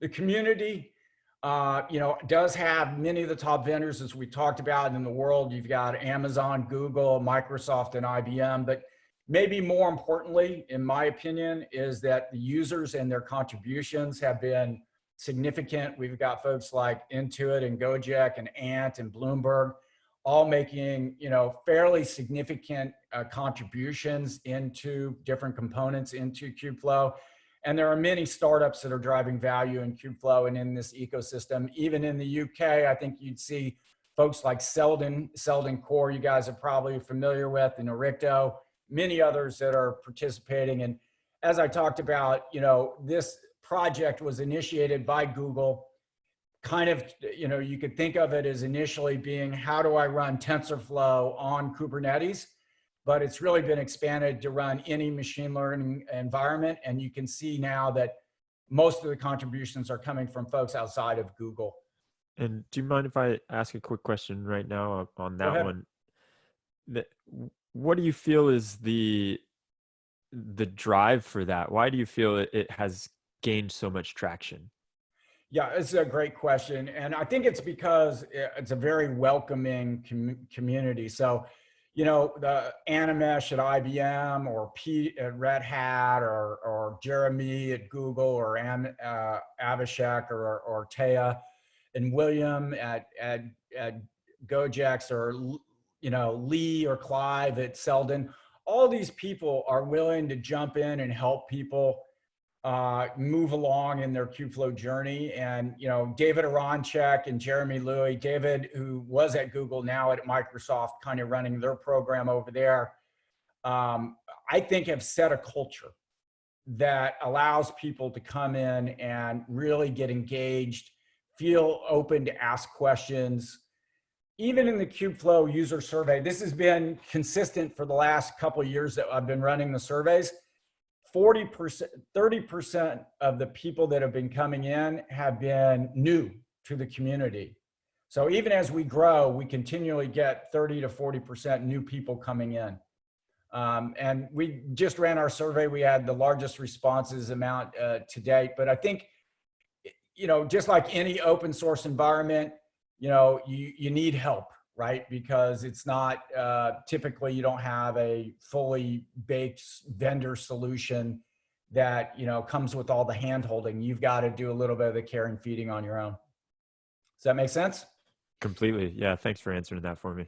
The community, does have many of the top vendors, as we talked about in the world. You've got Amazon, Google, Microsoft, and IBM. But maybe more importantly, in my opinion, is that the users and their contributions have been significant. We've got folks like Intuit and Gojek and Ant and Bloomberg all making, fairly significant contributions into different components into Kubeflow. And there are many startups that are driving value in Kubeflow and in this ecosystem. Even in the UK, I think you'd see folks like Selden Core, you guys are probably familiar with, and Ericto, many others that are participating. And as I talked about, this project was initiated by Google. Kind of, you could think of it as initially being, how do I run TensorFlow on Kubernetes? But it's really been expanded to run any machine learning environment. And you can see now that most of the contributions are coming from folks outside of Google. And do you mind if I ask a quick question right now on that one? What do you feel is the drive for that? Why do you feel it has gained so much traction? Yeah, it's a great question. And I think it's because it's a very welcoming community. So, the Animesh at IBM, or Pete at Red Hat, or Jeremy at Google, or Abhishek or Taya, and William at Gojek, or, Lee or Clive at Selden. All these people are willing to jump in and help people move along in their Kubeflow journey. And, David Aronchek and Jeremy Louie, David, who was at Google, now at Microsoft, kind of running their program over there, I think have set a culture that allows people to come in and really get engaged, feel open to ask questions. Even in the Kubeflow user survey, this has been consistent for the last couple of years that I've been running the surveys. 30% of the people that have been coming in have been new to the community. So even as we grow, we continually get 30 to 40% new people coming in. And we just ran our survey. We had the largest responses amount to date. But I think, just like any open source environment, you need help, right? Because it's not, typically you don't have a fully baked vendor solution that, comes with all the hand holding. You've got to do a little bit of the care and feeding on your own. Does that make sense? Completely. Yeah. Thanks for answering that for me.